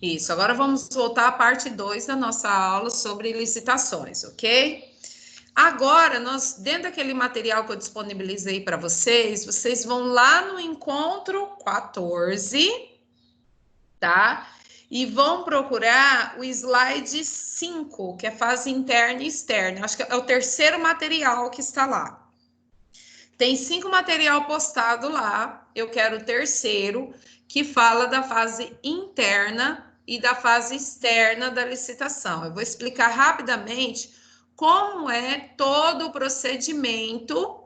Isso, agora vamos voltar à parte 2 da nossa aula sobre licitações, ok? Agora, nós, dentro daquele material que eu disponibilizei para vocês, vocês vão lá no encontro 14, tá? E vão procurar o slide 5, que é fase interna e externa. Acho que é o terceiro material que está lá. Tem 5 material postado lá, eu quero o terceiro, que fala da fase interna e da fase externa da licitação. Eu vou explicar rapidamente como é todo o procedimento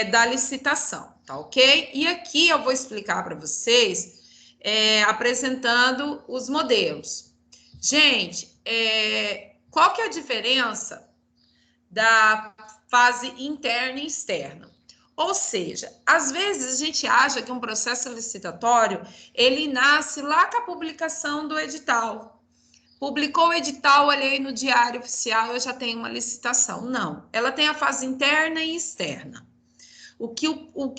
da licitação, tá ok? E aqui eu vou explicar para vocês, apresentando os modelos. Gente, qual que é a diferença da fase interna e externa? Ou seja, às vezes a gente acha que um processo licitatório, ele nasce lá com a publicação do edital. Publicou o edital, olhei no diário oficial, eu já tenho uma licitação. Não, ela tem a fase interna e externa. O que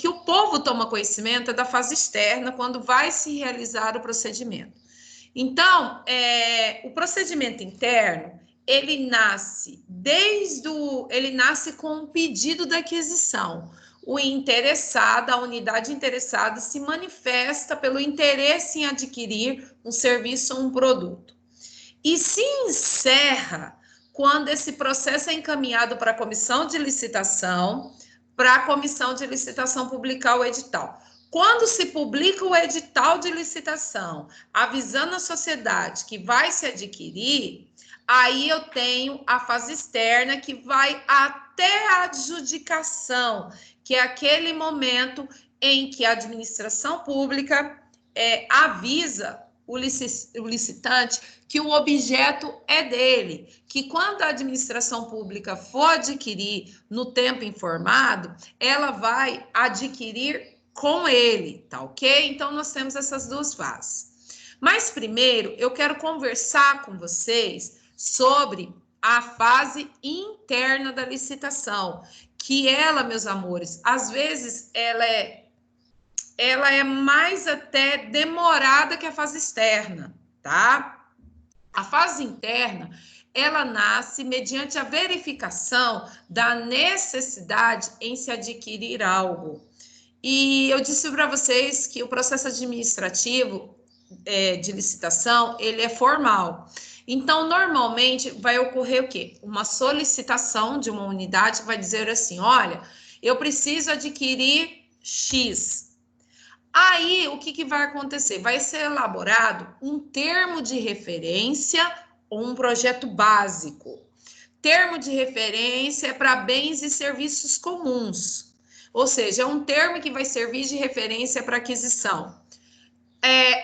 o povo toma conhecimento é da fase externa, quando vai se realizar o procedimento. Então, o procedimento interno, ele nasce com o pedido da aquisição. O interessado, a unidade interessada, se manifesta pelo interesse em adquirir um serviço ou um produto. E se encerra quando esse processo é encaminhado para a comissão de licitação, para a comissão de licitação publicar o edital. Quando se publica o edital de licitação, avisando a sociedade que vai se adquirir, aí eu tenho a fase externa, que vai até a adjudicação, que é aquele momento em que a administração pública avisa o licitante que o objeto é dele, que quando a administração pública for adquirir no tempo informado, ela vai adquirir com ele, tá ok? Então, nós temos essas duas fases. Mas, primeiro, eu quero conversar com vocês sobre a fase interna da licitação, que ela, meus amores, às vezes ela é mais até demorada que a fase externa, tá? A fase interna, ela nasce mediante a verificação da necessidade em se adquirir algo. E eu disse para vocês que o processo administrativo de licitação, ele é formal. Então, normalmente, vai ocorrer o quê? Uma solicitação de uma unidade que vai dizer assim, olha, eu preciso adquirir X. Aí, o que vai acontecer? Vai ser elaborado um termo de referência ou um projeto básico. Termo de referência é para bens e serviços comuns, ou seja, é um termo que vai servir de referência para aquisição.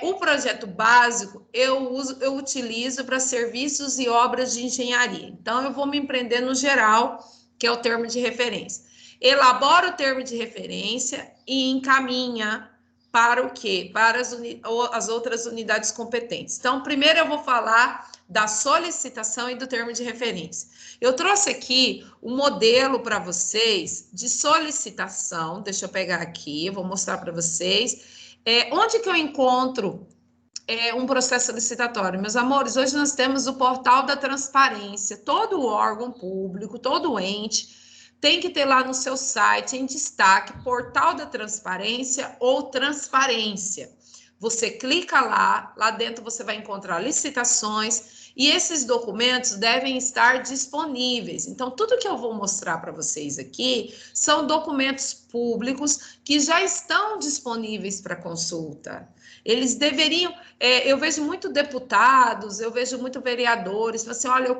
O projeto básico eu utilizo para serviços e obras de engenharia. Então, eu vou me empreender no geral, que é o termo de referência. Elabora o termo de referência e encaminha para o quê? Para as outras unidades competentes. Então, primeiro eu vou falar da solicitação e do termo de referência. Eu trouxe aqui um modelo para vocês de solicitação. Deixa eu pegar aqui, vou mostrar para vocês. Onde que eu encontro um processo licitatório? Meus amores, hoje nós temos o portal da transparência. Todo órgão público, todo ente tem que ter lá no seu site, em destaque, portal da transparência ou transparência. Você clica lá dentro você vai encontrar licitações e esses documentos devem estar disponíveis. Então, tudo que eu vou mostrar para vocês aqui são documentos públicos que já estão disponíveis para consulta. Eles deveriam, eu vejo muito deputados, eu vejo muito vereadores, assim, olha,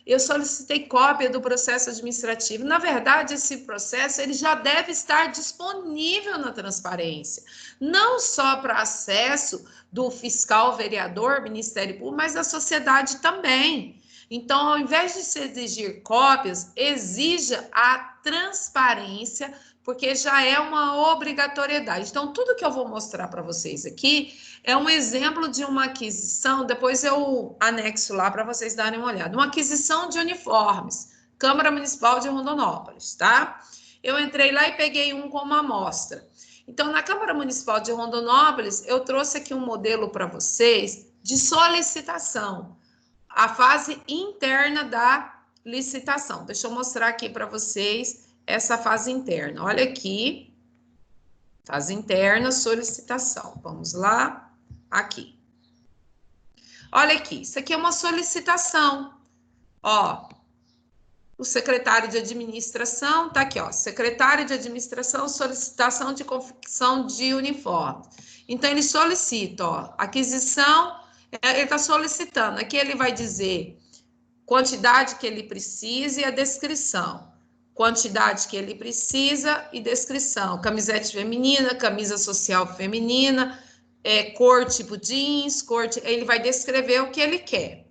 eu solicitei cópia do processo administrativo. Na verdade, esse processo, ele já deve estar disponível na transparência, não só para acesso do fiscal, vereador, Ministério Público, mas da sociedade também. Então, ao invés de se exigir cópias, exija a transparência, porque já é uma obrigatoriedade. Então, tudo que eu vou mostrar para vocês aqui é um exemplo de uma aquisição, depois eu anexo lá para vocês darem uma olhada. Uma aquisição de uniformes, Câmara Municipal de Rondonópolis, tá? Eu entrei lá e peguei um como amostra. Então, na Câmara Municipal de Rondonópolis, eu trouxe aqui um modelo para vocês de solicitação, a fase interna da licitação. Deixa eu mostrar aqui para vocês essa fase interna. Olha aqui, fase interna, solicitação. Vamos lá, aqui. Olha aqui, isso aqui é uma solicitação. Ó, o secretário de administração, tá aqui, ó, secretário de administração, solicitação de confecção de uniforme. Então, ele solicita, ó, aquisição, ele está solicitando. Aqui ele vai dizer quantidade que ele precisa e a descrição. Quantidade que ele precisa e descrição. Camisete feminina, camisa social feminina, cor tipo jeans, ele vai descrever o que ele quer.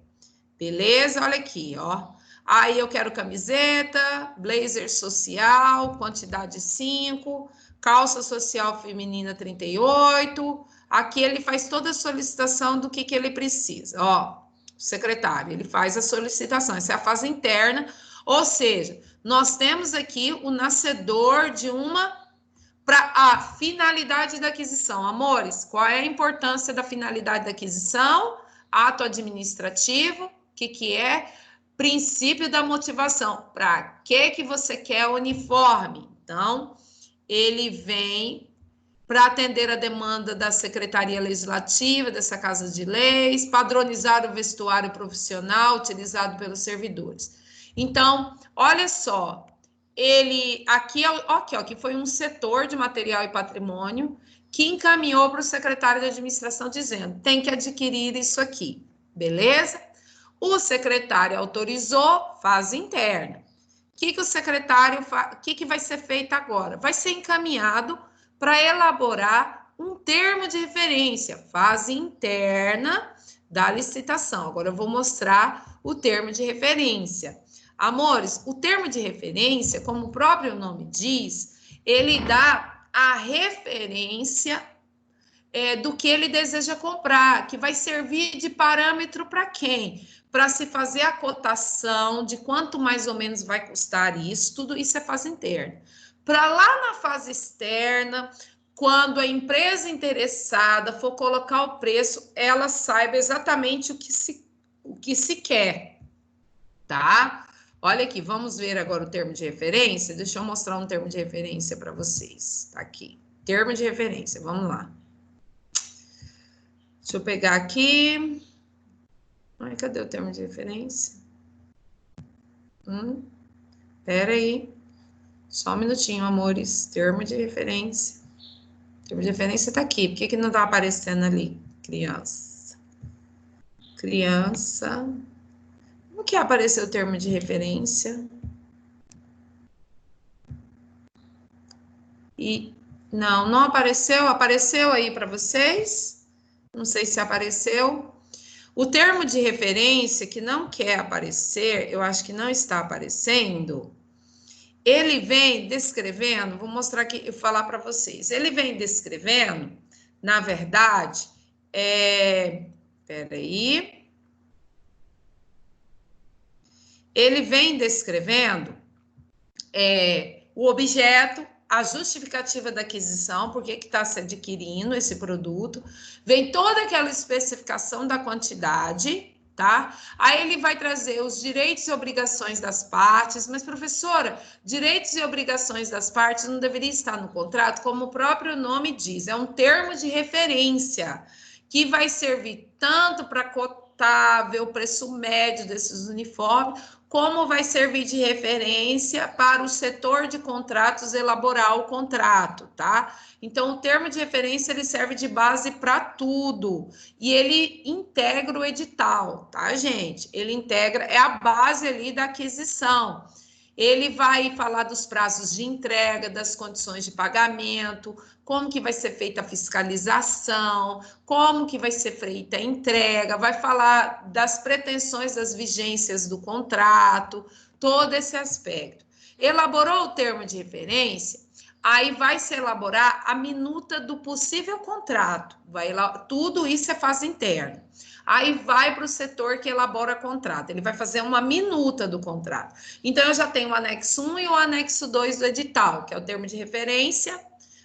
Beleza? Olha aqui, ó. Aí eu quero camiseta, blazer social, quantidade 5, calça social feminina 38. Aqui ele faz toda a solicitação do que ele precisa. Ó, o secretário, ele faz a solicitação. Essa é a fase interna, ou seja, nós temos aqui o nascedor de para a finalidade da aquisição. Amores, qual é a importância da finalidade da aquisição? Ato administrativo, o que é? Princípio da motivação. Para que você quer o uniforme? Então, ele vem para atender a demanda da Secretaria Legislativa, dessa Casa de Leis, padronizar o vestuário profissional utilizado pelos servidores. Então, olha só, aqui foi um setor de material e patrimônio que encaminhou para o secretário de administração dizendo, tem que adquirir isso aqui, beleza? O secretário autorizou, fase interna. O secretário faz? O que vai ser feito agora? Vai ser encaminhado para elaborar um termo de referência, fase interna da licitação. Agora eu vou mostrar o termo de referência. Amores, o termo de referência, como o próprio nome diz, ele dá a referência do que ele deseja comprar, que vai servir de parâmetro para quem? Para se fazer a cotação de quanto mais ou menos vai custar isso, tudo isso é fase interna. Para lá na fase externa, quando a empresa interessada for colocar o preço, ela saiba exatamente o que se quer, tá? Olha aqui, vamos ver agora o termo de referência. Deixa eu mostrar um termo de referência para vocês. Tá aqui, termo de referência, vamos lá. Deixa eu pegar aqui. Ai, cadê o termo de referência? Pera aí. Só um minutinho, amores. Termo de referência. Termo de referência tá aqui. Por que não tá aparecendo ali? Criança. Criança. Como que apareceu o termo de referência? E não apareceu. Apareceu aí para vocês? Não sei se apareceu. O termo de referência que não quer aparecer, eu acho que não está aparecendo, ele vem descrevendo, vou mostrar aqui, eu falar para vocês, ele vem descrevendo, na verdade, peraí, ele vem descrevendo o objeto, a justificativa da aquisição, por que está se adquirindo esse produto, vem toda aquela especificação da quantidade, tá? Aí ele vai trazer os direitos e obrigações das partes, mas, professora, direitos e obrigações das partes não deveria estar no contrato, como o próprio nome diz, é um termo de referência, que vai servir tanto para cotar, ver o preço médio desses uniformes, como vai servir de referência para o setor de contratos elaborar o contrato, tá? Então, o termo de referência, ele serve de base para tudo, e ele integra o edital, tá, gente? Ele integra, é a base ali da aquisição. Ele vai falar dos prazos de entrega, das condições de pagamento, como que vai ser feita a fiscalização, como que vai ser feita a entrega, vai falar das pretensões das vigências do contrato, todo esse aspecto. Elaborou o termo de referência, aí vai se elaborar a minuta do possível contrato, tudo isso é fase interna. Aí vai para o setor que elabora contrato, ele vai fazer uma minuta do contrato. Então, eu já tenho o anexo 1 e o anexo 2 do edital, que é o termo de referência,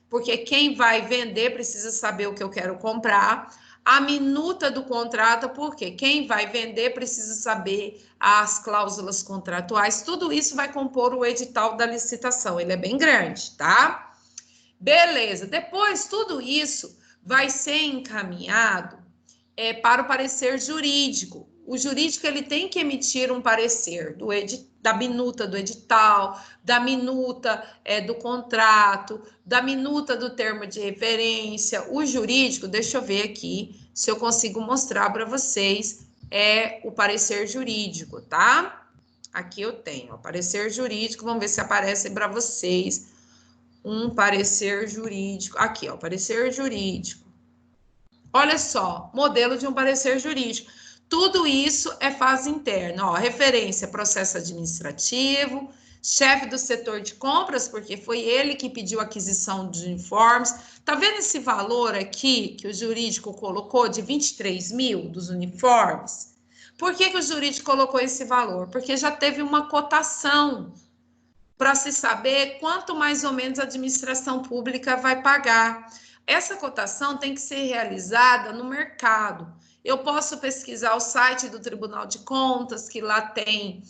porque quem vai vender precisa saber o que eu quero comprar. a minuta do contrato, porque quem vai vender precisa saber as cláusulas contratuais, tudo isso vai compor o edital da licitação, ele é bem grande, tá? Beleza, depois tudo isso vai ser encaminhado para o parecer jurídico. O jurídico ele tem que emitir um parecer da minuta do edital, da minuta do contrato, da minuta do termo de referência. O jurídico, deixa eu ver aqui se eu consigo mostrar para vocês, o parecer jurídico, tá? Aqui eu tenho o parecer jurídico, vamos ver se aparece para vocês um parecer jurídico. Aqui, ó, parecer jurídico. Olha só, modelo de um parecer jurídico. Tudo isso é fase interna, ó, referência, processo administrativo, chefe do setor de compras, porque foi ele que pediu a aquisição de uniformes. Tá vendo esse valor aqui que o jurídico colocou de 23 mil dos uniformes? Por que o jurídico colocou esse valor? Porque já teve uma cotação para se saber quanto mais ou menos a administração pública vai pagar. Essa cotação tem que ser realizada no mercado. Eu posso pesquisar o site do Tribunal de Contas, que lá tem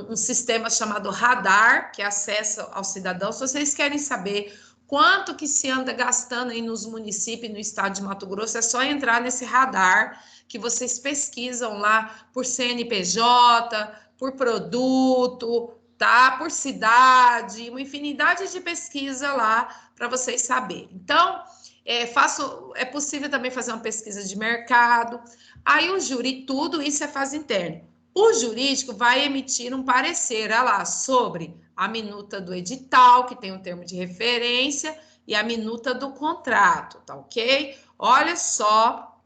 um sistema chamado Radar, que acessa ao cidadão. Se vocês querem saber quanto que se anda gastando aí nos municípios, no estado de Mato Grosso, é só entrar nesse Radar, que vocês pesquisam lá por CNPJ, por produto, tá? Por cidade, uma infinidade de pesquisa lá para vocês saberem. Então, é possível também fazer uma pesquisa de mercado. Aí o júri, tudo isso é fase interna. O jurídico vai emitir um parecer, olha lá, sobre a minuta do edital, que tem um termo de referência, e a minuta do contrato, tá ok? Olha só,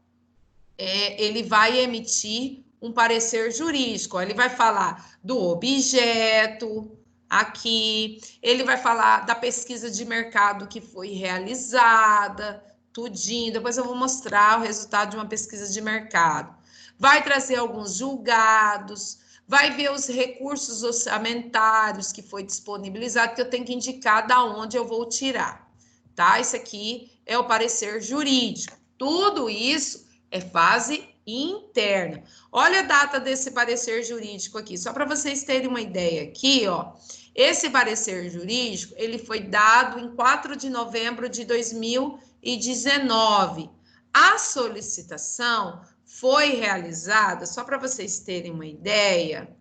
ele vai emitir um parecer jurídico, ele vai falar do objeto, aqui, ele vai falar da pesquisa de mercado que foi realizada, tudinho, depois eu vou mostrar o resultado de uma pesquisa de mercado. Vai trazer alguns julgados, vai ver os recursos orçamentários que foi disponibilizado, que eu tenho que indicar da onde eu vou tirar, tá? Isso aqui é o parecer jurídico. Tudo isso é fase interna. Olha a data desse parecer jurídico aqui, só para vocês terem uma ideia aqui, ó. Esse parecer jurídico, ele foi dado em 4 de novembro de 2019. A solicitação foi realizada, só para vocês terem uma ideia,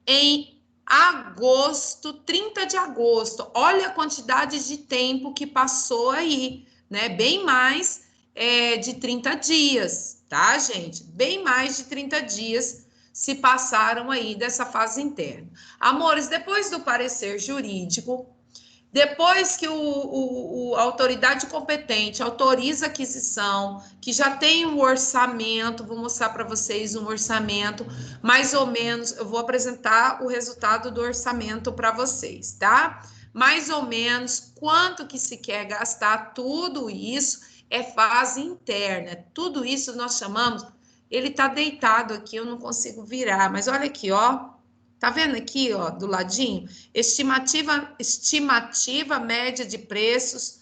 em agosto, 30 de agosto. Olha a quantidade de tempo que passou aí, né? Bem mais de 30 dias, tá, gente? Bem mais de 30 dias se passaram aí dessa fase interna. Amores, depois do parecer jurídico, depois que a autoridade competente autoriza a aquisição, que já tem um orçamento, vou mostrar para vocês um orçamento, mais ou menos, eu vou apresentar o resultado do orçamento para vocês, tá? Mais ou menos quanto que se quer gastar, tudo isso é fase interna, tudo isso nós chamamos, ele tá deitado aqui, eu não consigo virar, mas olha aqui, ó. Tá vendo aqui, ó, do ladinho? Estimativa média de preços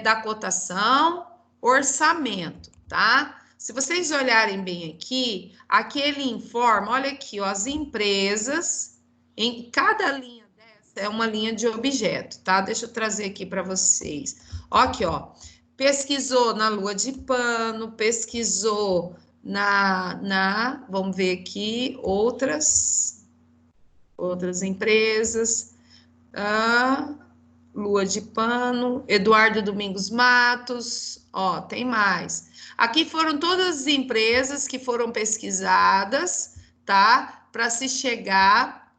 da cotação, orçamento, tá? Se vocês olharem bem aqui, aquele informe, olha aqui, ó, as empresas, em cada linha dessa é uma linha de objeto, tá? Deixa eu trazer aqui para vocês. Ó, aqui, ó, pesquisou na Lua de Pano, pesquisou vamos ver aqui, outras empresas, Lua de Pano, Eduardo Domingos Matos, ó, tem mais. Aqui foram todas as empresas que foram pesquisadas, tá? Para se chegar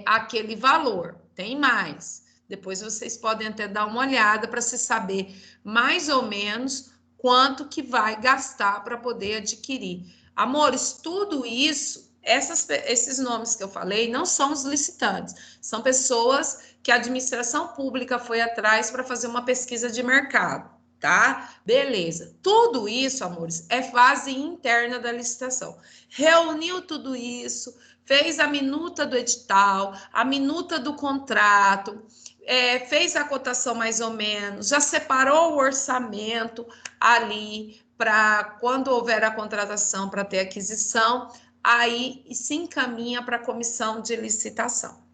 àquele valor. Tem mais. Depois vocês podem até dar uma olhada para se saber mais ou menos quanto que vai gastar para poder adquirir. Amores, tudo isso, esses nomes que eu falei, não são os licitantes, são pessoas que a administração pública foi atrás para fazer uma pesquisa de mercado, tá? Beleza. Tudo isso, amores, é fase interna da licitação. Reuniu tudo isso, fez a minuta do edital, a minuta do contrato, fez a cotação mais ou menos, já separou o orçamento ali para quando houver a contratação para ter aquisição, aí se encaminha para a comissão de licitação.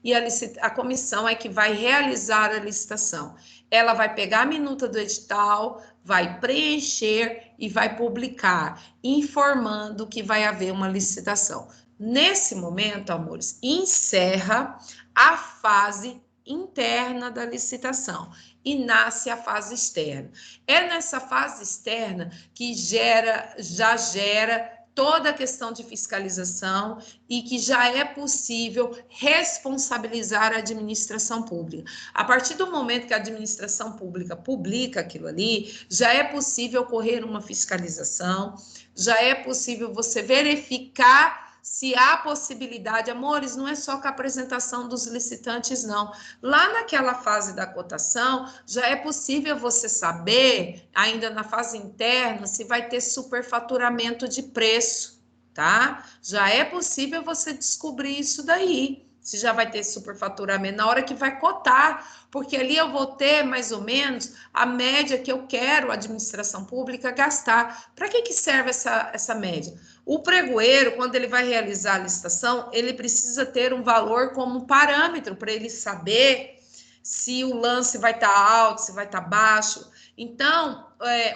E a comissão é que vai realizar a licitação. Ela vai pegar a minuta do edital, vai preencher e vai publicar, informando que vai haver uma licitação. Nesse momento, amores, encerra a fase interna da licitação e nasce a fase externa. É nessa fase externa que já gera toda a questão de fiscalização e que já é possível responsabilizar a administração pública. A partir do momento que a administração pública publica aquilo ali, já é possível ocorrer uma fiscalização, já é possível você verificar se há possibilidade. Amores, não é só com a apresentação dos licitantes, não. Lá naquela fase da cotação, já é possível você saber, ainda na fase interna, se vai ter superfaturamento de preço, tá? Já é possível você descobrir isso daí, se já vai ter superfaturamento na hora que vai cotar, porque ali eu vou ter mais ou menos a média que eu quero a administração pública gastar. Para que serve essa média? O pregoeiro, quando ele vai realizar a licitação, ele precisa ter um valor como parâmetro para ele saber se o lance vai estar alto, se vai estar baixo. Então,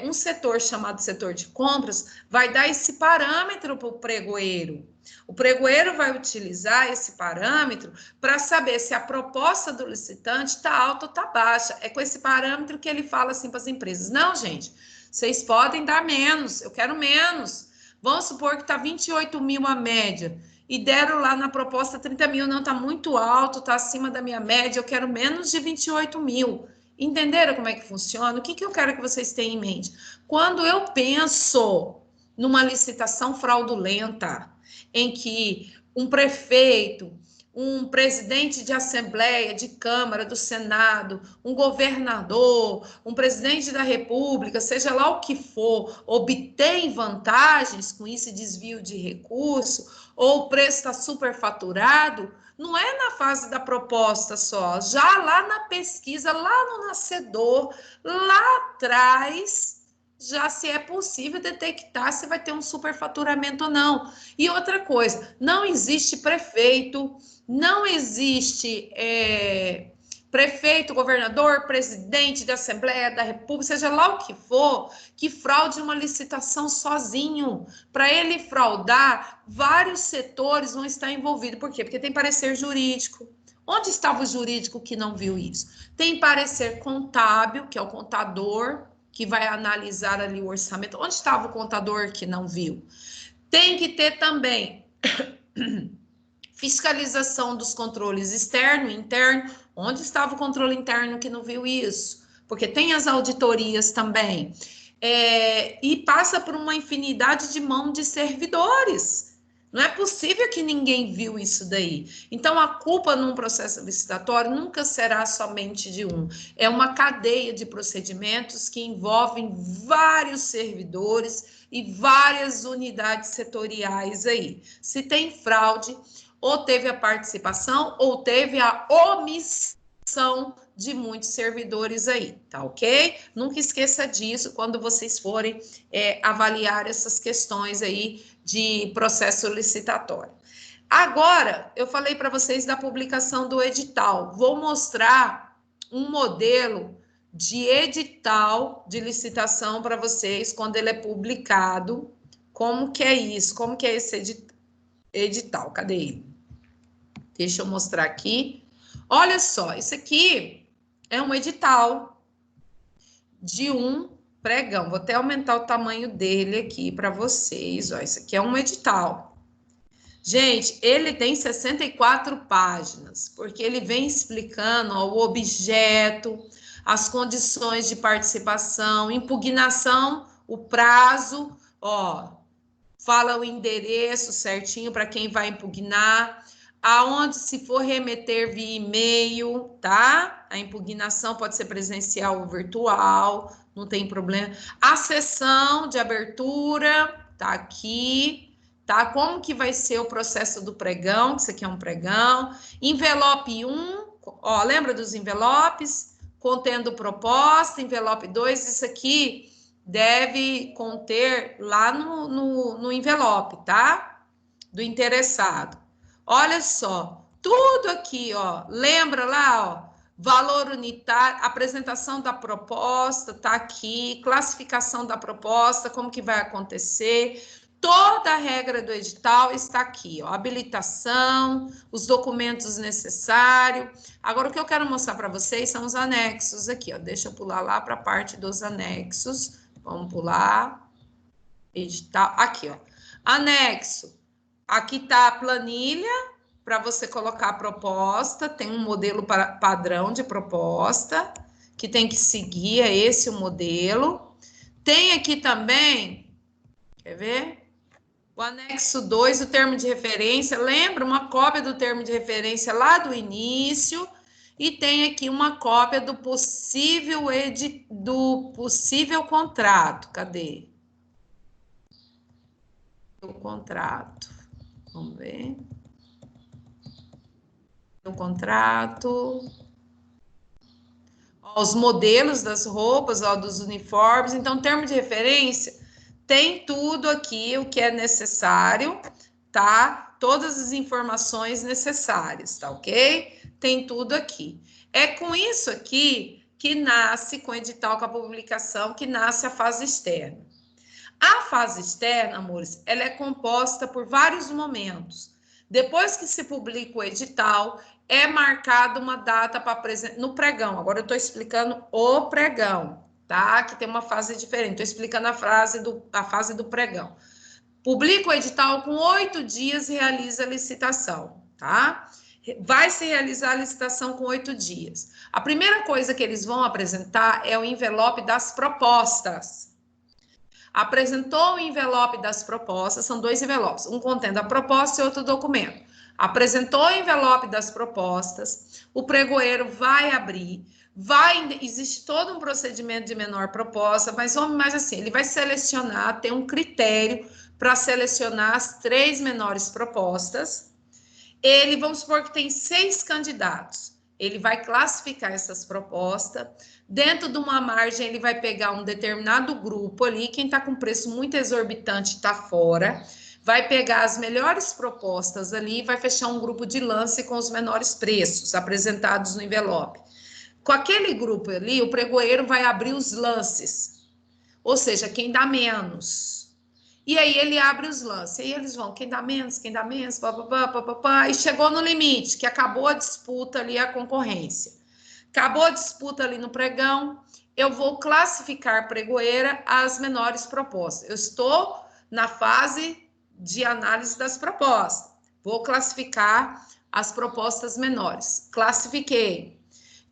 um setor chamado setor de compras vai dar esse parâmetro para o pregoeiro. O pregoeiro vai utilizar esse parâmetro para saber se a proposta do licitante está alta ou está baixa. É com esse parâmetro que ele fala assim para as empresas: não, gente, vocês podem dar menos, eu quero menos. Vamos supor que está 28 mil a média e deram lá na proposta 30 mil. Não, está muito alto, está acima da minha média, eu quero menos de 28 mil. Entenderam como é que funciona? O que eu quero que vocês tenham em mente? Quando eu penso numa licitação fraudulenta, em que um prefeito, um presidente de assembleia, de Câmara, do Senado, um governador, um presidente da República, seja lá o que for, obtém vantagens com esse desvio de recurso, ou o preço está superfaturado, não é na fase da proposta só, já lá na pesquisa, lá no nascedor, lá atrás, já se é possível detectar se vai ter um superfaturamento ou não. E outra coisa, não existe prefeito, não existe prefeito, governador, presidente da Assembleia da República, seja lá o que for, que fraude uma licitação sozinho. Para ele fraudar, vários setores vão estar envolvidos. Por quê? Porque tem parecer jurídico. Onde estava o jurídico que não viu isso? Tem parecer contábil, que é o contador, que vai analisar ali o orçamento. Onde estava o contador que não viu? Tem que ter também fiscalização dos controles externo e interno. Onde estava o controle interno que não viu isso? Porque tem as auditorias também. E passa por uma infinidade de mão de servidores. Não é possível que ninguém viu isso daí. Então, a culpa num processo licitatório nunca será somente de um. É uma cadeia de procedimentos que envolvem vários servidores e várias unidades setoriais aí. Se tem fraude, ou teve a participação, ou teve a omissão de muitos servidores aí, tá ok? Nunca esqueça disso quando vocês forem avaliar essas questões aí de processo licitatório. Agora, eu falei para vocês da publicação do edital. Vou mostrar um modelo de edital de licitação para vocês quando ele é publicado. Como que é isso? Como que é esse edital? Cadê ele? Deixa eu mostrar aqui. Olha só, isso aqui é um edital de um pregão. Vou até aumentar o tamanho dele aqui para vocês. Ó, isso aqui é um edital. Gente, ele tem 64 páginas, porque ele vem explicando ó, o objeto, as condições de participação, impugnação, o prazo, ó, fala o endereço certinho para quem vai impugnar, aonde se for remeter via e-mail, tá? A impugnação pode ser presencial ou virtual, não tem problema. A sessão de abertura, tá aqui, tá? Como que vai ser o processo do pregão, que isso aqui é um pregão. Envelope 1, ó, lembra dos envelopes? Contendo proposta, envelope 2, isso aqui deve conter lá no envelope, tá? Do interessado. Olha só, tudo aqui, ó, lembra lá, ó, valor unitário, apresentação da proposta, tá aqui, classificação da proposta, como que vai acontecer, toda a regra do edital está aqui, ó, habilitação, os documentos necessários. Agora, o que eu quero mostrar para vocês são os anexos aqui, ó, deixa eu pular lá para a parte dos anexos, vamos pular, edital, aqui, ó, anexo, aqui tá a planilha, para você colocar a proposta, tem um modelo padrão de proposta, que tem que seguir, é esse o modelo. Tem aqui também, quer ver? O anexo 2, o termo de referência, lembra? Uma cópia do termo de referência lá do início, e tem aqui uma cópia do possível contrato. Cadê? O contrato. Vamos ver. O contrato, ó, os modelos das roupas, ó, dos uniformes. Então, termo de referência tem tudo aqui o que é necessário, tá? Todas as informações necessárias, tá ok? Tem tudo aqui. É com isso aqui que nasce, com o edital, com a publicação, que nasce a fase externa. A fase externa, amores, ela é composta por vários momentos. Depois que se publica o edital, é marcada uma data para apresentar no pregão. Agora eu estou explicando o pregão, tá? Que tem uma fase diferente. Estou explicando a fase do pregão. Publica o edital, com 8 dias realiza a licitação, tá? Vai se realizar a licitação com 8 dias. A primeira coisa que eles vão apresentar é o envelope das propostas. Apresentou o envelope das propostas, são 2 envelopes, um contendo a proposta e outro documento. Apresentou o envelope das propostas, o pregoeiro vai abrir, existe todo um procedimento de menor proposta, mas assim, ele vai selecionar, tem um critério para selecionar as 3 menores propostas. Ele, vamos supor que tem 6 candidatos, ele vai classificar essas propostas. Dentro de uma margem, ele vai pegar um determinado grupo ali, quem está com preço muito exorbitante está fora, vai pegar as melhores propostas ali e vai fechar um grupo de lance com os menores preços apresentados no envelope. Com aquele grupo ali, o pregoeiro vai abrir os lances, ou seja, quem dá menos. E aí ele abre os lances, e aí eles vão, quem dá menos, papapá, e chegou no limite, que acabou a disputa ali, a concorrência. Acabou a disputa ali no pregão, eu vou classificar pregoeira as menores propostas. Eu estou na fase de análise das propostas. Vou classificar as propostas menores. Classifiquei.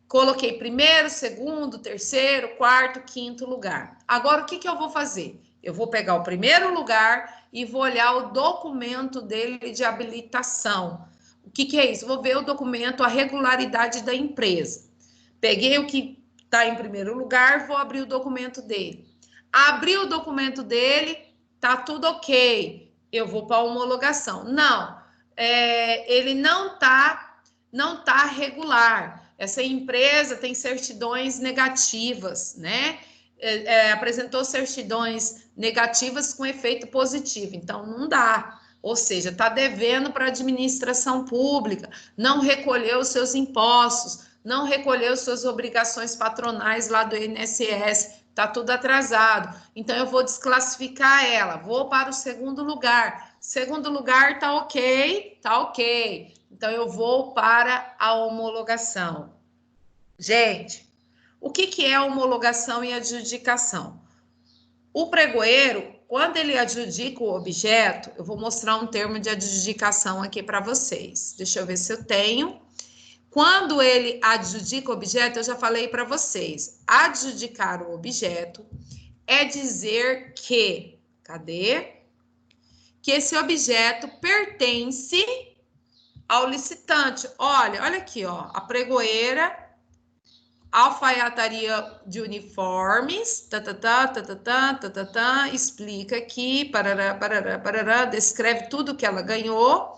Coloquei primeiro, segundo, terceiro, quarto, quinto lugar. Agora, o que eu vou fazer? Eu vou pegar o primeiro lugar e vou olhar o documento dele de habilitação. O que é isso? Vou ver o documento, a regularidade da empresa. Peguei o que está em primeiro lugar, vou abrir o documento dele. Abri o documento dele, tá tudo ok. Eu vou para a homologação. Não, ele não tá regular. Essa empresa tem certidões negativas, né? Apresentou certidões negativas com efeito positivo, então não dá. Ou seja, está devendo para a administração pública, não recolheu os seus impostos, não recolheu suas obrigações patronais lá do INSS, está tudo atrasado. Então, eu vou desclassificar ela, vou para o segundo lugar. Segundo lugar está ok, tá ok. Então, eu vou para a homologação. Gente, o que é homologação e adjudicação? O pregoeiro, quando ele adjudica o objeto, eu vou mostrar um termo de adjudicação aqui para vocês. Deixa eu ver se eu tenho. Quando ele adjudica o objeto, eu já falei para vocês, adjudicar o objeto é dizer que, cadê? Que esse objeto pertence ao licitante. Olha aqui, ó, a pregoeira, alfaiataria de uniformes, explica aqui, parará, descreve tudo que ela ganhou,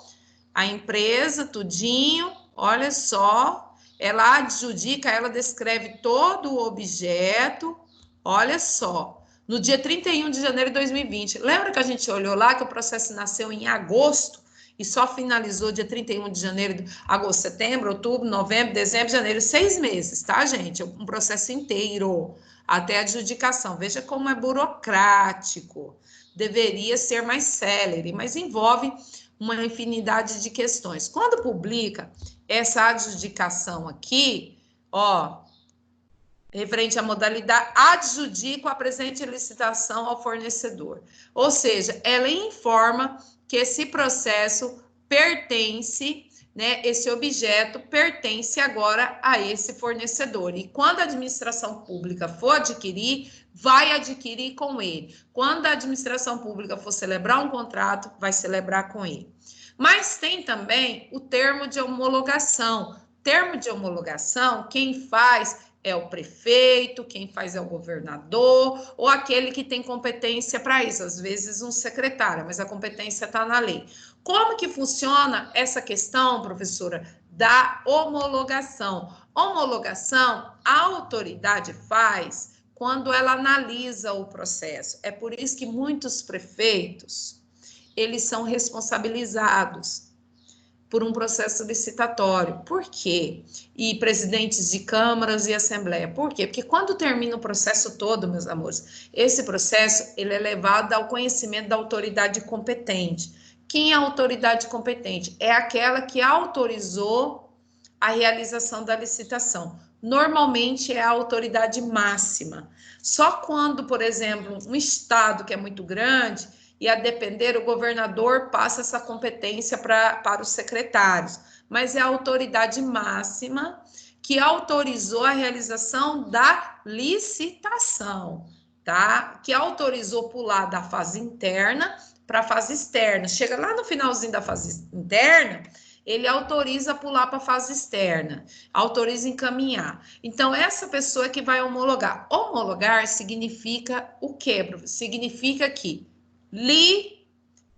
a empresa, tudinho. Olha só, ela adjudica, ela descreve todo o objeto, olha só, no dia 31 de janeiro de 2020. Lembra que a gente olhou lá que o processo nasceu em agosto e só finalizou dia 31 de janeiro, agosto, setembro, outubro, novembro, dezembro, janeiro, 6 meses, tá, gente? Um processo inteiro, até a adjudicação. Veja como é burocrático. Deveria ser mais célere, mas envolve uma infinidade de questões. Quando publica essa adjudicação aqui, ó, referente à modalidade, adjudica a presente licitação ao fornecedor. Ou seja, ela informa que esse processo pertence, né, esse objeto pertence agora a esse fornecedor. E quando a administração pública for adquirir, vai adquirir com ele. Quando a administração pública for celebrar um contrato, vai celebrar com ele. Mas tem também o termo de homologação. Termo de homologação, quem faz é o prefeito, quem faz é o governador, ou aquele que tem competência para isso, às vezes um secretário, mas a competência está na lei. Como que funciona essa questão, professora, da homologação? Homologação, a autoridade faz quando ela analisa o processo. É por isso que muitos prefeitos, eles são responsabilizados por um processo licitatório. Por quê? E presidentes de câmaras e assembleia. Por quê? Porque quando termina o processo todo, meus amores, esse processo ele é levado ao conhecimento da autoridade competente. Quem é a autoridade competente? É aquela que autorizou a realização da licitação. Normalmente é a autoridade máxima. Só quando, por exemplo, um estado que é muito grande, e a depender, o governador passa essa competência para os secretários, mas é a autoridade máxima que autorizou a realização da licitação, tá? Que autorizou pular da fase interna para a fase externa. Chega lá no finalzinho da fase interna, ele autoriza pular para a fase externa, autoriza encaminhar. Então, essa pessoa que vai homologar. Homologar significa o quê, professor? Significa que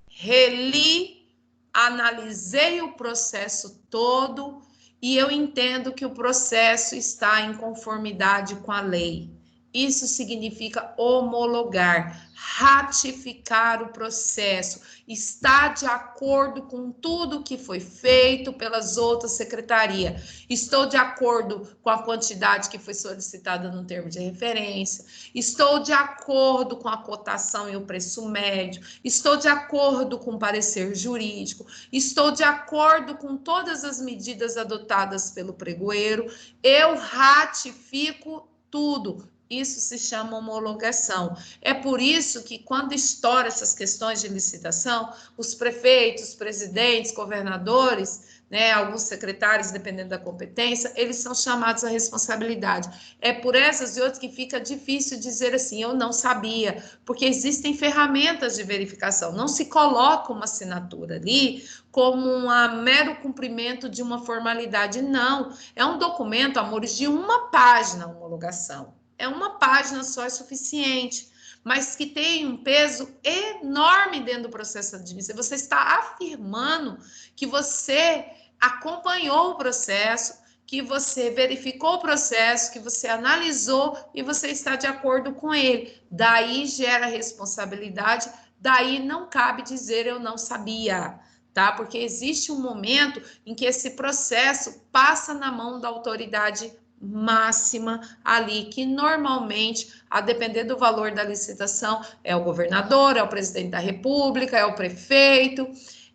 reli, analisei o processo todo e eu entendo que o processo está em conformidade com a lei. Isso significa homologar, ratificar o processo, estar de acordo com tudo que foi feito pelas outras secretarias. Estou de acordo com a quantidade que foi solicitada no termo de referência, estou de acordo com a cotação e o preço médio, estou de acordo com o parecer jurídico, estou de acordo com todas as medidas adotadas pelo pregoeiro, eu ratifico tudo. Isso se chama homologação. É por isso que, quando estoura essas questões de licitação, os prefeitos, presidentes, governadores, né, alguns secretários, dependendo da competência, eles são chamados à responsabilidade. É por essas e outras que fica difícil dizer assim, eu não sabia, porque existem ferramentas de verificação. Não se coloca uma assinatura ali como um mero cumprimento de uma formalidade, não. É um documento, amores, de uma página, a homologação. É uma página só é suficiente, mas que tem um peso enorme dentro do processo administrativo. Você está afirmando que você acompanhou o processo, que você verificou o processo, que você analisou e você está de acordo com ele. Daí gera responsabilidade, daí não cabe dizer eu não sabia, tá? Porque existe um momento em que esse processo passa na mão da autoridade máxima ali, que normalmente, a depender do valor da licitação, é o governador, é o presidente da república, é o prefeito,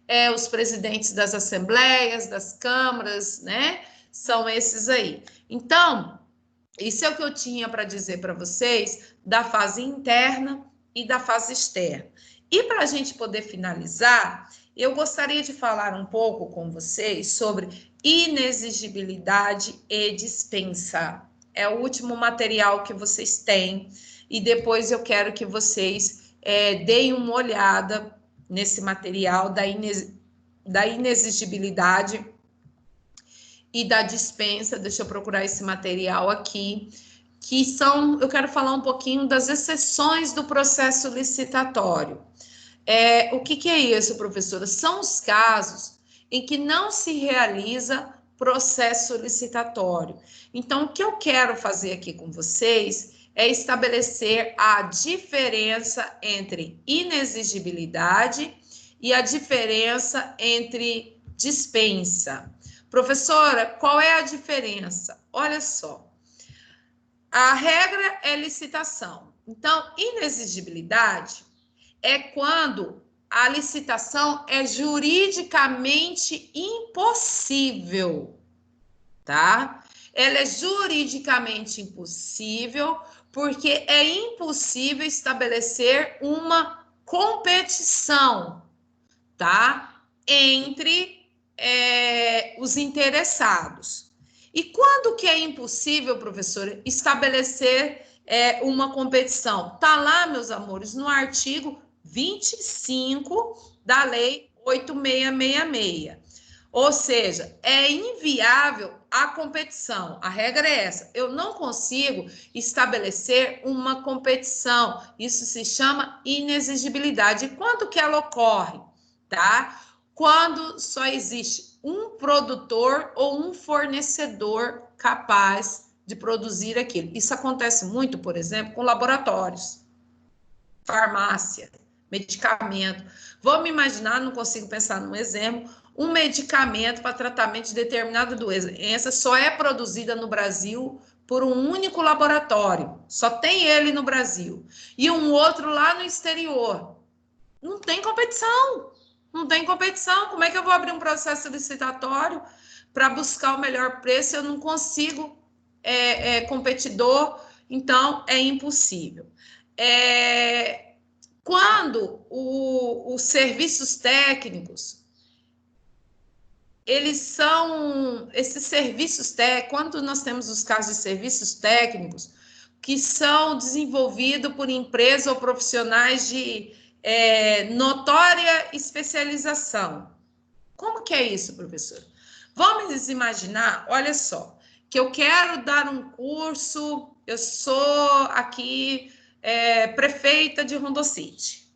é os presidentes das assembleias, das câmaras, né? São esses aí. Então, isso é o que eu tinha para dizer para vocês da fase interna e da fase externa. E para a gente poder finalizar, eu gostaria de falar um pouco com vocês sobre inexigibilidade e dispensa. É o último material que vocês têm e depois eu quero que vocês deem uma olhada nesse material da inexigibilidade e da dispensa. Deixa eu procurar esse material aqui, que são, eu quero falar um pouquinho das exceções do processo licitatório. O que é isso, professora? São os casos em que não se realiza processo licitatório. Então, o que eu quero fazer aqui com vocês é estabelecer a diferença entre inexigibilidade e a diferença entre dispensa. Professora, qual é a diferença? Olha só, a regra é licitação. Então, inexigibilidade é quando a licitação é juridicamente impossível, tá? Ela é juridicamente impossível porque é impossível estabelecer uma competição, tá? Entre os interessados. E quando que é impossível, professor, estabelecer uma competição? Tá lá, meus amores, no artigo 25 da Lei 8666. Ou seja, é inviável a competição. A regra é essa. Eu não consigo estabelecer uma competição. Isso se chama inexigibilidade. E quando que ela ocorre? Tá? Quando só existe um produtor ou um fornecedor capaz de produzir aquilo. Isso acontece muito, por exemplo, com laboratórios, farmácia, medicamento. Vamos imaginar, não consigo pensar num exemplo, um medicamento para tratamento de determinada doença só é produzida no Brasil por um único laboratório, só tem ele no Brasil, e um outro lá no exterior. Não tem competição, não tem competição. Como é que eu vou abrir um processo licitatório para buscar o melhor preço? Eu não consigo competidor, então é impossível. Quando os serviços técnicos, esses serviços técnicos, quando nós temos os casos de serviços técnicos que são desenvolvidos por empresas ou profissionais de notória especialização. Como que é isso, professor? Vamos imaginar, olha só, que eu quero dar um curso, eu sou aqui prefeita de Rondocity,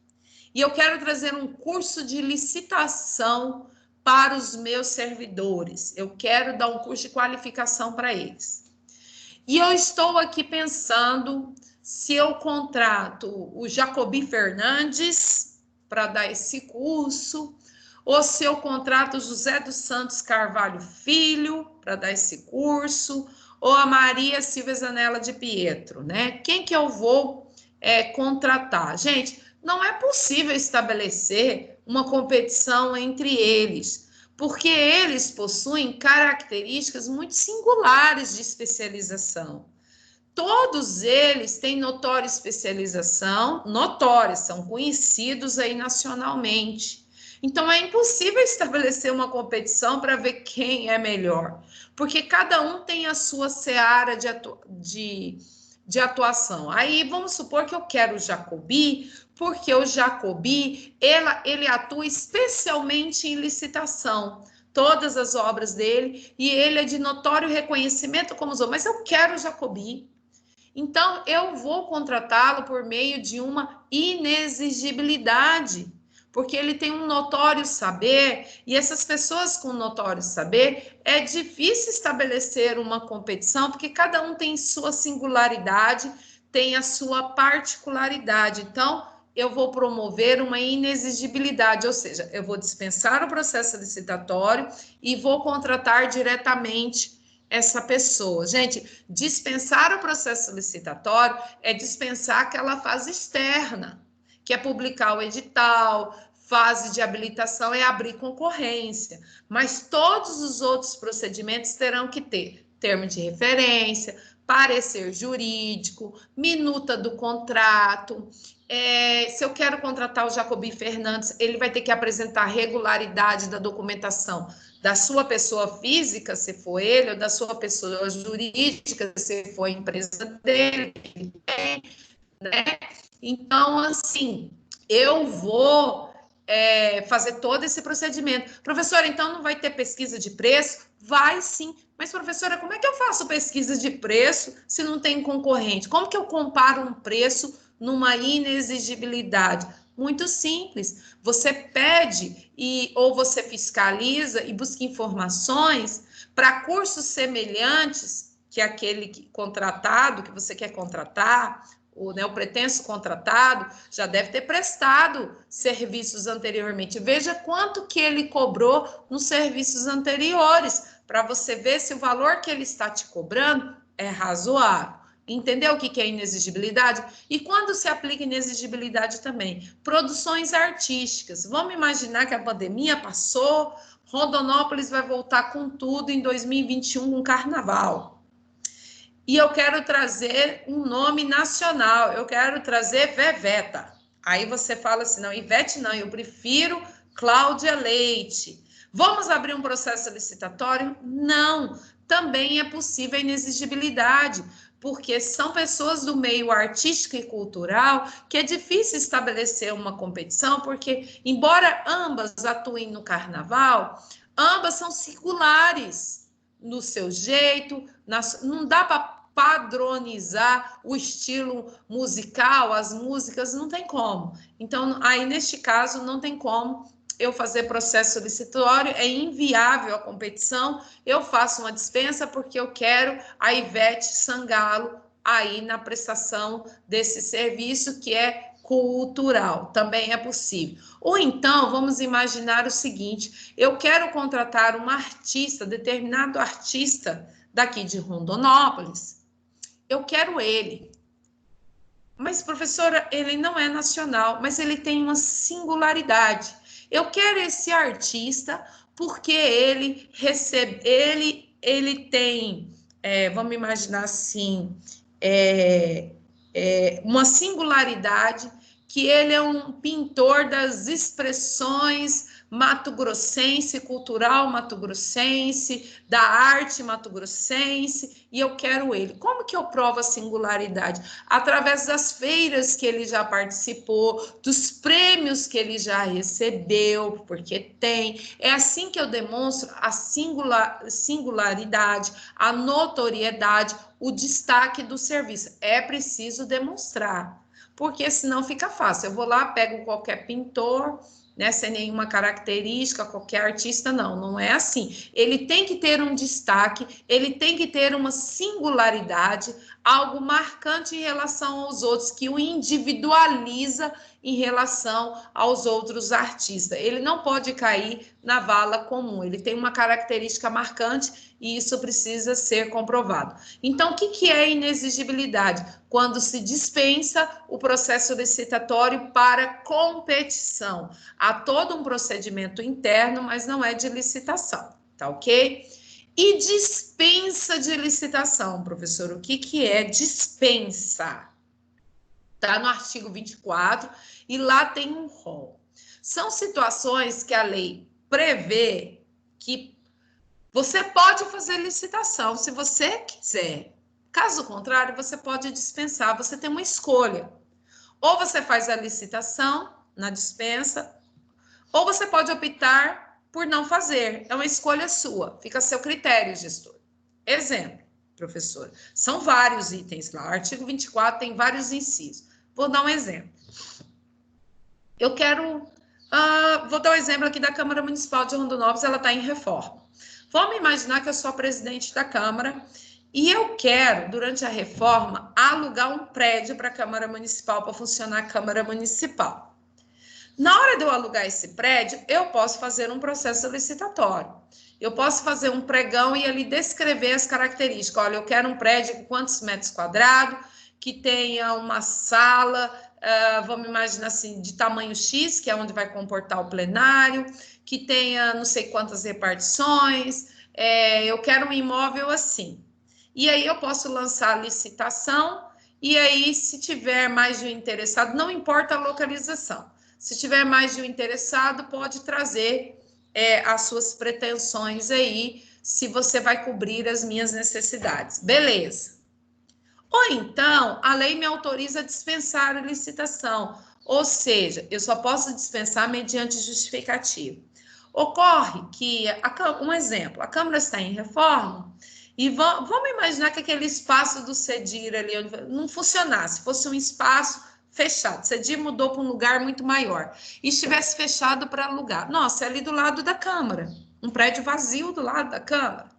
e eu quero trazer um curso de licitação para os meus servidores. Eu quero dar um curso de qualificação para eles. E eu estou aqui pensando se eu contrato o Jacobi Fernandes para dar esse curso, ou se eu contrato o José dos Santos Carvalho Filho para dar esse curso, ou a Maria Silvia Zanella de Pietro, né? Quem que eu vou contratar? Gente, não é possível estabelecer uma competição entre eles, porque eles possuem características muito singulares de especialização. Todos eles têm notória especialização, notórios, são conhecidos aí nacionalmente. Então, é impossível estabelecer uma competição para ver quem é melhor, porque cada um tem a sua seara de atuação. Aí, vamos supor que eu quero o Jacobi, porque o Jacobi, ele atua especialmente em licitação, todas as obras dele, e ele é de notório reconhecimento como os outros, mas eu quero o Jacobi. Então, eu vou contratá-lo por meio de uma inexigibilidade, porque ele tem um notório saber, e essas pessoas com notório saber, é difícil estabelecer uma competição, porque cada um tem sua singularidade, tem a sua particularidade. Então, eu vou promover uma inexigibilidade, ou seja, eu vou dispensar o processo licitatório e vou contratar diretamente essa pessoa. Gente, dispensar o processo licitatório é dispensar aquela fase externa, que é publicar o edital, fase de habilitação é abrir concorrência, mas todos os outros procedimentos terão que ter termo de referência, parecer jurídico, minuta do contrato. Se eu quero contratar o Jacobi Fernandes, ele vai ter que apresentar regularidade da documentação da sua pessoa física, se for ele, ou da sua pessoa jurídica, se for a empresa dele, né? Então, assim, eu vou fazer todo esse procedimento. Professora, então não vai ter pesquisa de preço? Vai sim. Mas, professora, como é que eu faço pesquisa de preço se não tem concorrente? Como que eu comparo um preço numa inexigibilidade? Muito simples. Você pede ou você fiscaliza e busca informações para cursos semelhantes que aquele contratado que você quer contratar, o pretenso contratado já deve ter prestado serviços anteriormente. Veja quanto que ele cobrou nos serviços anteriores, para você ver se o valor que ele está te cobrando é razoável. Entendeu o que é inexigibilidade? E quando se aplica inexigibilidade também? Produções artísticas. Vamos imaginar que a pandemia passou, Rondonópolis vai voltar com tudo em 2021, com carnaval. E eu quero trazer um nome nacional, eu quero trazer Veveta. Aí você fala assim, não, Ivete não, eu prefiro Cláudia Leite. Vamos abrir um processo licitatório? Não, também é possível a inexigibilidade, porque são pessoas do meio artístico e cultural que é difícil estabelecer uma competição, porque, embora ambas atuem no carnaval, ambas são singulares no seu jeito, não dá para padronizar o estilo musical, as músicas, não tem como. Então, aí, neste caso, não tem como eu fazer processo licitatório, é inviável a competição, eu faço uma dispensa porque eu quero a Ivete Sangalo aí na prestação desse serviço que é cultural, também é possível. Ou então, vamos imaginar o seguinte, eu quero contratar um artista, determinado artista daqui de Rondonópolis, eu quero ele. Mas, professora, ele não é nacional, mas ele tem uma singularidade. Eu quero esse artista porque ele recebe, ele tem, vamos imaginar assim, uma singularidade, que ele é um pintor das expressões mato-grossense, cultural mato-grossense, da arte mato-grossense, e eu quero ele. Como que eu provo a singularidade? Através das feiras que ele já participou, dos prêmios que ele já recebeu, porque tem. É assim que eu demonstro a singularidade, a notoriedade, o destaque do serviço. É preciso demonstrar, porque senão fica fácil. Eu vou lá, pego qualquer pintor, né, sem nenhuma característica, qualquer artista, não é assim. Ele tem que ter um destaque, ele tem que ter uma singularidade, algo marcante em relação aos outros, que o individualiza em relação aos outros artistas. Ele não pode cair na vala comum, ele tem uma característica marcante e isso precisa ser comprovado. Então, o que é inexigibilidade? Quando se dispensa o processo licitatório para competição. Há todo um procedimento interno, mas não é de licitação, tá ok? E dispensa de licitação, professor, o que é dispensa? Está no artigo 24 e lá tem um rol. São situações que a lei prevê que você pode fazer licitação se você quiser. Caso contrário, você pode dispensar, você tem uma escolha. Ou você faz a licitação na dispensa, ou você pode optar por não fazer. É uma escolha sua, fica a seu critério, gestor. Exemplo, professora, são vários itens lá, o artigo 24 tem vários incisos. Vou dar um exemplo. Eu quero... vou dar um exemplo aqui da Câmara Municipal de Rondonópolis, ela está em reforma. Vamos imaginar que eu sou a presidente da Câmara e eu quero, durante a reforma, alugar um prédio para a Câmara Municipal, para funcionar a Câmara Municipal. Na hora de eu alugar esse prédio, eu posso fazer um processo licitatório. Eu posso fazer um pregão e ali descrever as características. Olha, eu quero um prédio com quantos metros quadrados, que tenha uma sala, vamos imaginar assim, de tamanho X, que é onde vai comportar o plenário, que tenha não sei quantas repartições, eu quero um imóvel assim. E aí eu posso lançar a licitação, e aí se tiver mais de um interessado, não importa a localização, se tiver mais de um interessado, pode trazer as suas pretensões aí, se você vai cobrir as minhas necessidades. Beleza. Ou então, a lei me autoriza a dispensar a licitação, ou seja, eu só posso dispensar mediante justificativo. Ocorre que, um exemplo, a Câmara está em reforma e vamos imaginar que aquele espaço do CEDIR ali não funcionasse, fosse um espaço fechado. CEDIR mudou para um lugar muito maior. E estivesse fechado para alugar. Nossa, é ali do lado da Câmara. Um prédio vazio do lado da Câmara.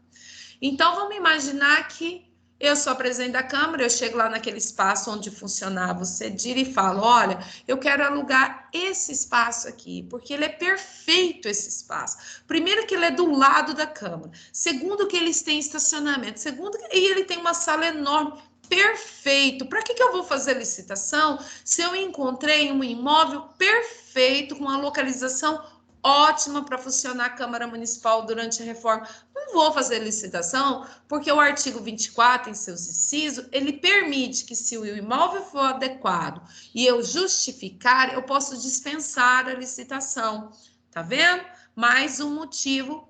Então, vamos imaginar que eu sou a presidente da Câmara, eu chego lá naquele espaço onde funcionava o CEDIR e falo, olha, eu quero alugar esse espaço aqui, porque ele é perfeito, esse espaço. Primeiro que ele é do lado da Câmara. Segundo que eles têm estacionamento. Segundo que ele tem uma sala enorme. Perfeito. Para que eu vou fazer licitação se eu encontrei um imóvel perfeito, com uma localização ótima para funcionar a Câmara Municipal durante a reforma? Não vou fazer licitação, porque o artigo 24, em seus incisos, ele permite que, se o imóvel for adequado e eu justificar, eu posso dispensar a licitação. Tá vendo? Mais um motivo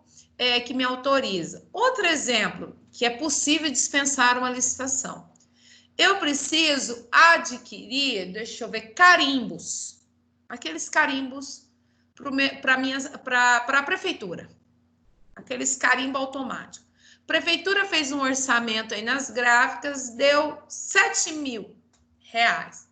que me autoriza. Outro exemplo, que é possível dispensar uma licitação. Eu preciso adquirir, deixa eu ver, carimbos. Aqueles carimbos para a prefeitura. Aqueles carimbo automático. Prefeitura fez um orçamento aí nas gráficas, deu 7 mil reais.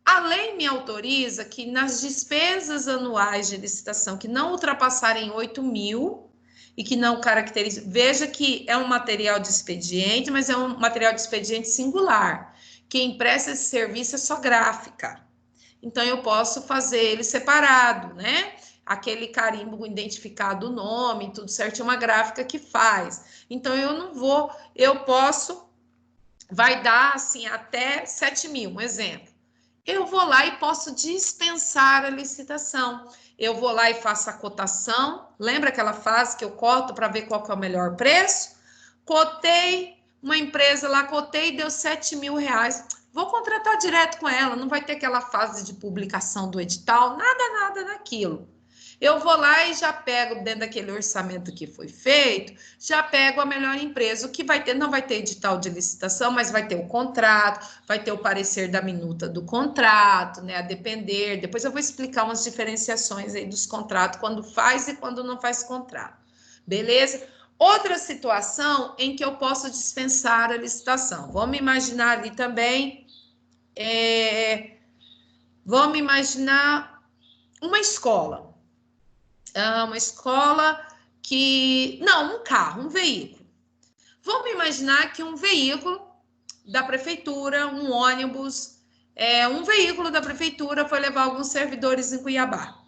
A lei me autoriza que nas despesas anuais de licitação que não ultrapassarem 8 mil e que não caracteriza, veja que é um material de expediente, mas é um material de expediente singular. Quem presta esse serviço é só gráfica. Então, eu posso fazer ele separado, né? Aquele carimbo identificado o nome, tudo certo, é uma gráfica que faz. Então, eu posso, vai dar assim até 7 mil, um exemplo. Eu vou lá e posso dispensar a licitação. Eu vou lá e faço a cotação. Lembra aquela fase que eu coto para ver qual que é o melhor preço? Cotei, uma empresa lá, cotei e deu 7 mil reais. Vou contratar direto com ela, não vai ter aquela fase de publicação do edital, nada daquilo. Eu vou lá e já pego, dentro daquele orçamento que foi feito, já pego a melhor empresa. O que vai ter? Não vai ter edital de licitação, mas vai ter o contrato, vai ter o parecer da minuta do contrato, né? A depender. Depois eu vou explicar umas diferenciações aí dos contratos, quando faz e quando não faz contrato. Beleza? Outra situação em que eu posso dispensar a licitação. Vamos imaginar ali também, vamos imaginar uma escola. Uma escola que... Não, um carro, um veículo. Vamos imaginar que um veículo da prefeitura, um ônibus, um veículo da prefeitura foi levar alguns servidores em Cuiabá.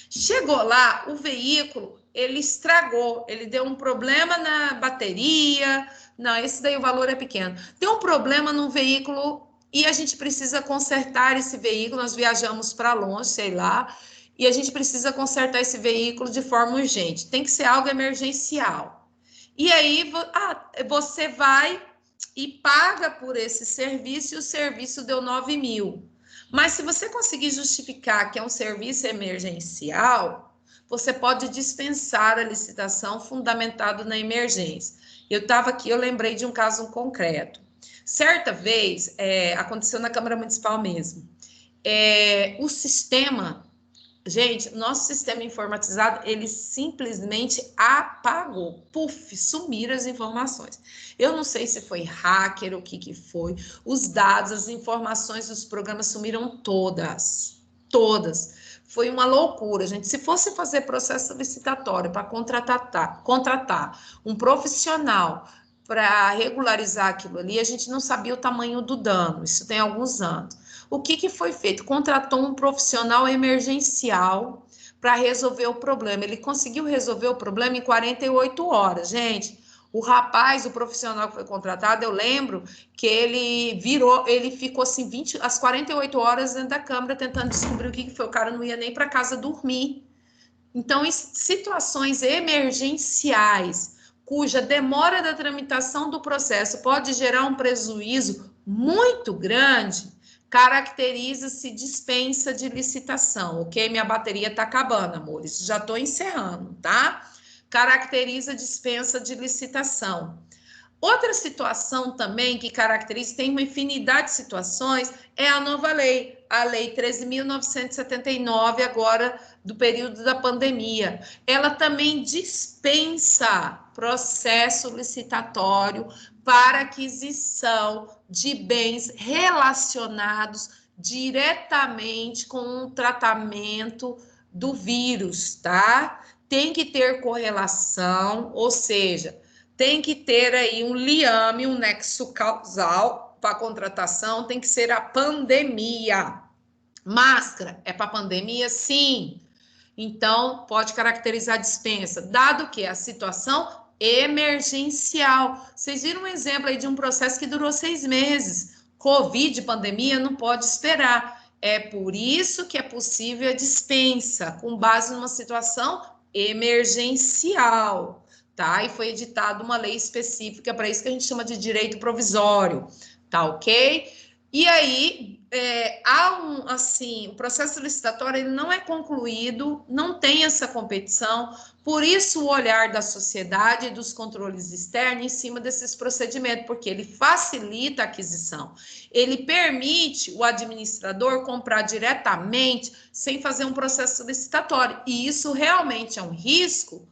Chegou lá, o veículo, ele estragou, ele deu um problema na bateria. Não, esse daí o valor é pequeno. Deu um problema no veículo e a gente precisa consertar esse veículo. Nós viajamos para longe, sei lá, e a gente precisa consertar esse veículo de forma urgente. Tem que ser algo emergencial. E aí, você vai e paga por esse serviço, e o serviço deu 9 mil. Mas se você conseguir justificar que é um serviço emergencial, você pode dispensar a licitação fundamentado na emergência. Eu estava aqui, eu lembrei de um caso concreto. Certa vez, aconteceu na Câmara Municipal mesmo. O sistema... Gente, nosso sistema informatizado, ele simplesmente apagou. Puf, sumiram as informações. Eu não sei se foi hacker, o que foi. Os dados, as informações dos programas sumiram todas. Todas. Foi uma loucura, gente. Se fosse fazer processo licitatório para contratar um profissional para regularizar aquilo ali, a gente não sabia o tamanho do dano. Isso tem alguns anos. O que foi feito? Contratou um profissional emergencial para resolver o problema. Ele conseguiu resolver o problema em 48 horas, gente. O rapaz, o profissional que foi contratado, eu lembro que ele ficou assim as 48 horas dentro da Câmara tentando descobrir o que foi. O cara não ia nem para casa dormir. Então, em situações emergenciais, cuja demora da tramitação do processo pode gerar um prejuízo muito grande, caracteriza-se dispensa de licitação, ok? Minha bateria está acabando, amores, já estou encerrando, tá? Caracteriza dispensa de licitação. Outra situação também que caracteriza, tem uma infinidade de situações, é a nova lei, a Lei 13.979, agora do período da pandemia. Ela também dispensa processo licitatório para aquisição de bens relacionados diretamente com o tratamento do vírus, tá? Tem que ter correlação, ou seja, tem que ter aí um liame, um nexo causal para a contratação, tem que ser a pandemia. Máscara é para pandemia? Sim. Então, pode caracterizar a dispensa, dado que a situação emergencial. Vocês viram um exemplo aí de um processo que durou 6 meses. Covid, pandemia, não pode esperar. É por isso que é possível a dispensa, com base numa situação emergencial, tá? E foi editada uma lei específica para isso que a gente chama de direito provisório, tá ok? E aí, o processo licitatório ele não é concluído, não tem essa competição, por isso o olhar da sociedade e dos controles externos em cima desses procedimentos, porque ele facilita a aquisição, ele permite o administrador comprar diretamente sem fazer um processo licitatório, e isso realmente é um risco,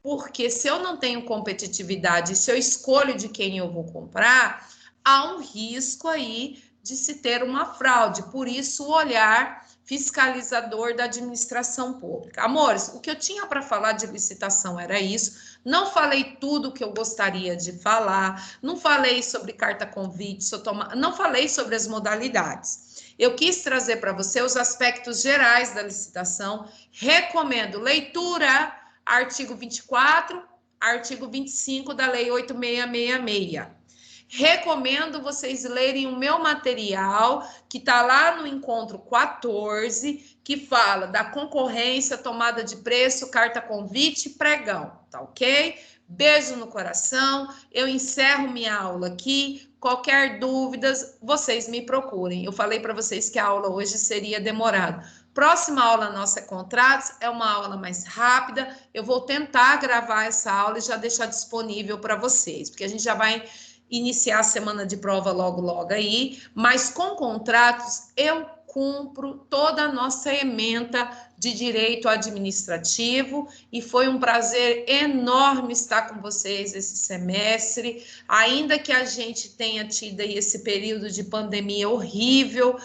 porque se eu não tenho competitividade, se eu escolho de quem eu vou comprar, há um risco aí de se ter uma fraude, por isso o olhar fiscalizador da administração pública. Amores, o que eu tinha para falar de licitação era isso, não falei tudo o que eu gostaria de falar, não falei sobre carta convite, não falei sobre as modalidades. Eu quis trazer para você os aspectos gerais da licitação, recomendo leitura, artigo 24, artigo 25 da Lei 8666. Recomendo vocês lerem o meu material, que está lá no encontro 14, que fala da concorrência, tomada de preço, carta convite e pregão, tá ok? Beijo no coração, eu encerro minha aula aqui. Qualquer dúvidas, vocês me procurem. Eu falei para vocês que a aula hoje seria demorada. Próxima aula nossa é contratos, é uma aula mais rápida. Eu vou tentar gravar essa aula e já deixar disponível para vocês, porque a gente já vai iniciar a semana de prova logo aí, mas com contratos eu cumpro toda a nossa ementa de direito administrativo e foi um prazer enorme estar com vocês esse semestre, ainda que a gente tenha tido aí esse período de pandemia horrível,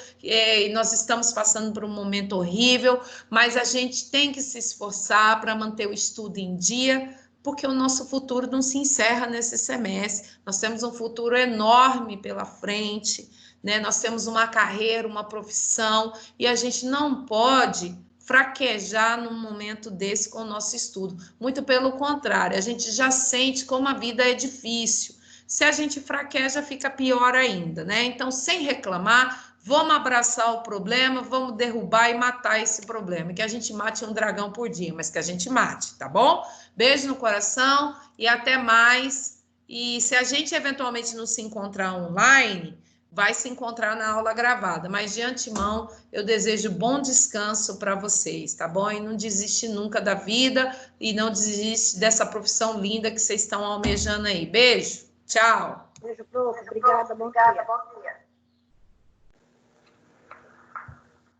nós estamos passando por um momento horrível, mas a gente tem que se esforçar para manter o estudo em dia, porque o nosso futuro não se encerra nesse semestre. Nós temos um futuro enorme pela frente, né? Nós temos uma carreira, uma profissão, e a gente não pode fraquejar num momento desse com o nosso estudo. Muito pelo contrário, a gente já sente como a vida é difícil. Se a gente fraqueja, fica pior ainda, né? Então, sem reclamar, vamos abraçar o problema, vamos derrubar e matar esse problema. Que a gente mate um dragão por dia, mas que a gente mate, tá bom? Beijo no coração e até mais. E se a gente eventualmente não se encontrar online, vai se encontrar na aula gravada. Mas de antemão, eu desejo bom descanso para vocês, tá bom? E não desiste nunca da vida e não desiste dessa profissão linda que vocês estão almejando aí. Beijo, tchau. Beijo, prof. Obrigada, bom dia.